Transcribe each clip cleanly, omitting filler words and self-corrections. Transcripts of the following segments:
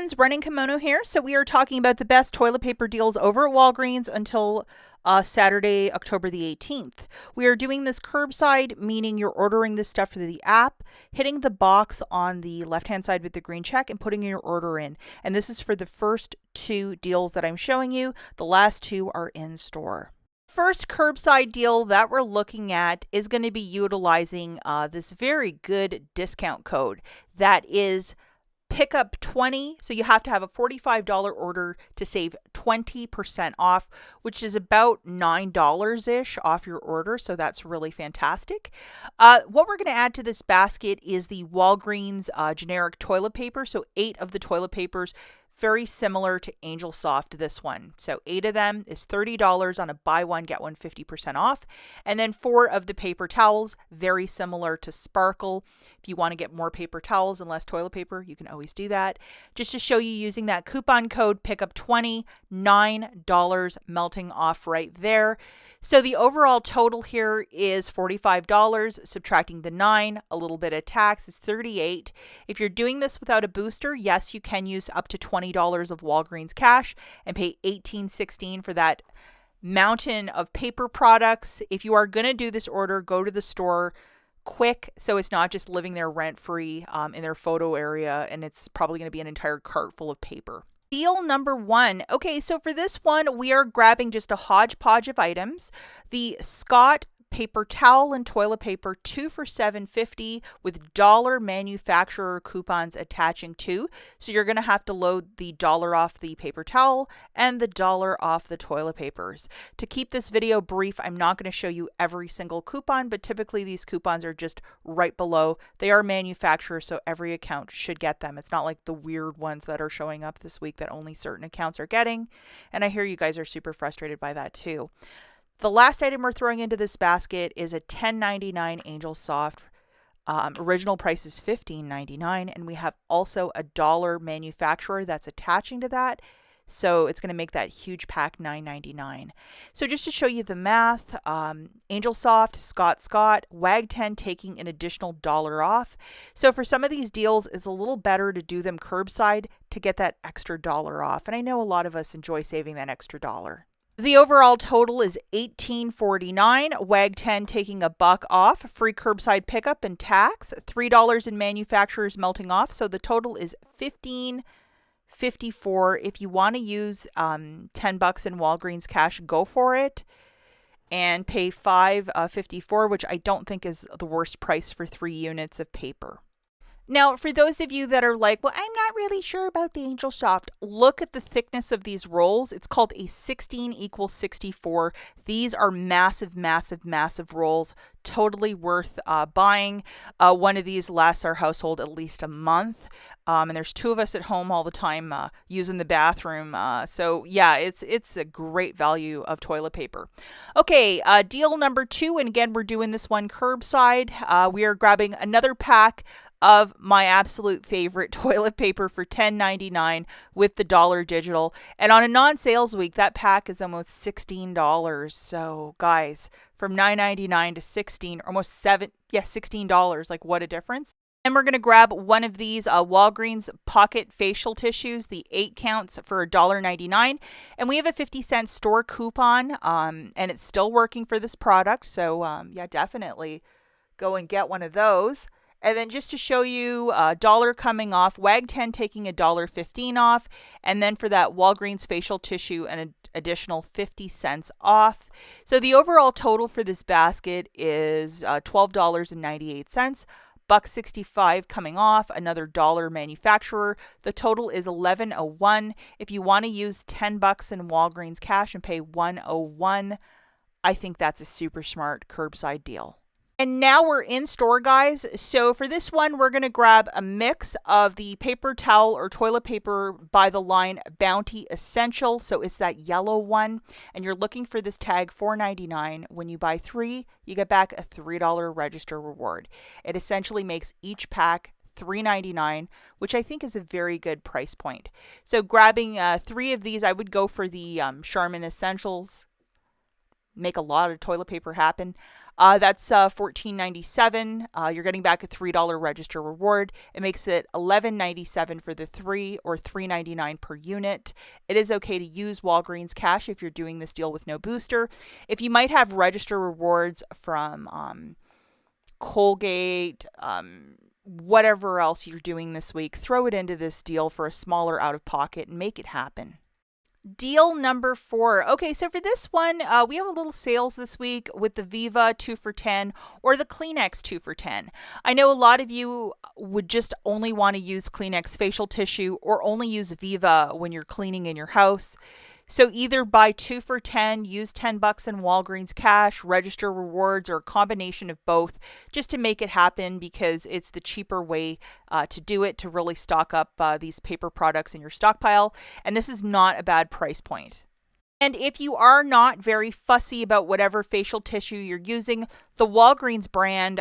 friends, Running Kimono here. So we are talking about the best toilet paper deals over at Walgreens until Saturday, October the 18th. We are doing this curbside, meaning you're ordering this stuff through the app, hitting the box on the left-hand side with the green check and putting your order in. And this is for the first two deals that I'm showing you. The last two are in store. First curbside deal that we're looking at is going to be utilizing this very good discount code that is pick up 20. So you have to have a $45 order to save 20% off, which is about $9-ish off your order. So that's really fantastic. What we're going to add to this basket is the Walgreens generic toilet paper. So 8 of the toilet papers, very similar to Angel Soft, this one. So 8 of them is $30 on a buy one, get one 50% off. And then 4 of the paper towels, very similar to Sparkle. If you want to get more paper towels and less toilet paper, you can always do that. Just to show you using that coupon code, pick up 20, $9 melting off right there. So the overall total here is $45, subtracting the 9, a little bit of tax is $38. If you're doing this without a booster, yes, you can use up to $20 of Walgreens cash and pay $18.16 for that mountain of paper products. If you are going to do this order, go to the store quick, so it's not just living there rent-free in their photo area, and it's probably going to be an entire cart full of paper. Deal number 1. Okay, so for this one, we are grabbing just a hodgepodge of items. The Scott paper towel and toilet paper, 2 for $7.50 with dollar manufacturer coupons attaching to. So you're going to have to load the dollar off the paper towel and the dollar off the toilet papers. To keep this video brief, I'm not going to show you every single coupon, but typically these coupons are just right below. They are manufacturer, so every account should get them. It's not like the weird ones that are showing up this week that only certain accounts are getting. And I hear you guys are super frustrated by that too. The last item we're throwing into this basket is a $10.99 Angel Soft. Original price is $15.99, and we have also a dollar manufacturer that's attaching to that. So it's going to make that huge pack $9.99. So just to show you the math, Angel Soft, Scott, WAG 10 taking an additional $1 off. So for some of these deals, it's a little better to do them curbside to get that extra $1 off. And I know a lot of us enjoy saving that extra $1. The overall total is $18.49, WAG 10 taking a $1 off, free curbside pickup and tax, $3 in manufacturers melting off, so the total is $15.54. If you want to use $10 in Walgreens cash, go for it and pay $5.54, which I don't think is the worst price for 3 units of paper. Now, for those of you that are like, well, I'm not really sure about the Angel Soft, look at the thickness of these rolls. It's called a 16 equals 64. These are massive, massive, massive rolls. Totally worth buying. One of these lasts our household at least a month. And there's 2 of us at home all the time using the bathroom. So yeah, it's a great value of toilet paper. Okay, deal number 2. And again, we're doing this one curbside. We are grabbing another pack of my absolute favorite toilet paper for $10.99 with the dollar digital. And on a non-sales week, that pack is almost $16. So guys, from $9.99 to $16, almost $16. Like, what a difference. And we're going to grab one of these Walgreens pocket facial tissues, the 8 counts for $1.99. And we have a 50-cent store coupon, and it's still working for this product. So yeah, definitely go and get one of those. And then just to show you $1 coming off, WAG 10 taking $1.15 off, and then for that Walgreens facial tissue, an additional 50 cents off. So the overall total for this basket is $12.98. $1.65 coming off, another dollar manufacturer. The total is $11.01. If you want to use $10 in Walgreens cash and pay $1.01, I think that's a super smart curbside deal. And now we're in store, guys. So for this one, we're going to grab a mix of the paper towel or toilet paper by the line Bounty Essential. So it's that yellow one. And you're looking for this tag $4.99. When you buy 3, you get back a $3 register reward. It essentially makes each pack $3.99, which I think is a very good price point. So grabbing 3 of these, I would go for the Charmin Essentials. Make a lot of toilet paper happen. That's $14.97. You're getting back a $3 register reward. It makes it $11.97 for the 3 or $3.99 per unit. It is okay to use Walgreens cash if you're doing this deal with no booster. If you might have register rewards from Colgate, whatever else you're doing this week, throw it into this deal for a smaller out of pocket and make it happen. Deal number 4. Okay, so for this one, we have a little sales this week with the Viva 2 for $10 or the Kleenex 2 for $10. I know a lot of you would just only want to use Kleenex facial tissue or only use Viva when you're cleaning in your house. So either buy 2 for $10, use $10 in Walgreens cash, register rewards, or a combination of both just to make it happen because it's the cheaper way to do it, to really stock up these paper products in your stockpile. And this is not a bad price point. And if you are not very fussy about whatever facial tissue you're using, the Walgreens brand,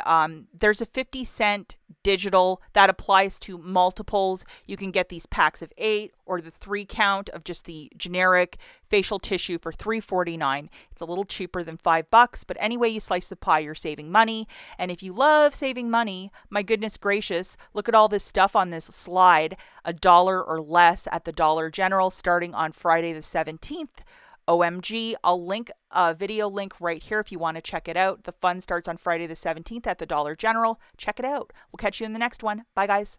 there's a 50-cent digital that applies to multiples. You can get these packs of 8 or the 3 count of just the generic facial tissue for $3.49. It's a little cheaper than $5, but anyway you slice the pie, you're saving money. And if you love saving money, my goodness gracious, look at all this stuff on this slide, $1 or less at the Dollar General starting on Friday the 17th. OMG, I'll link a video link right here if you want to check it out. The fun starts on Friday the 17th at the Dollar General. Check it out. We'll catch you in the next one. Bye, guys.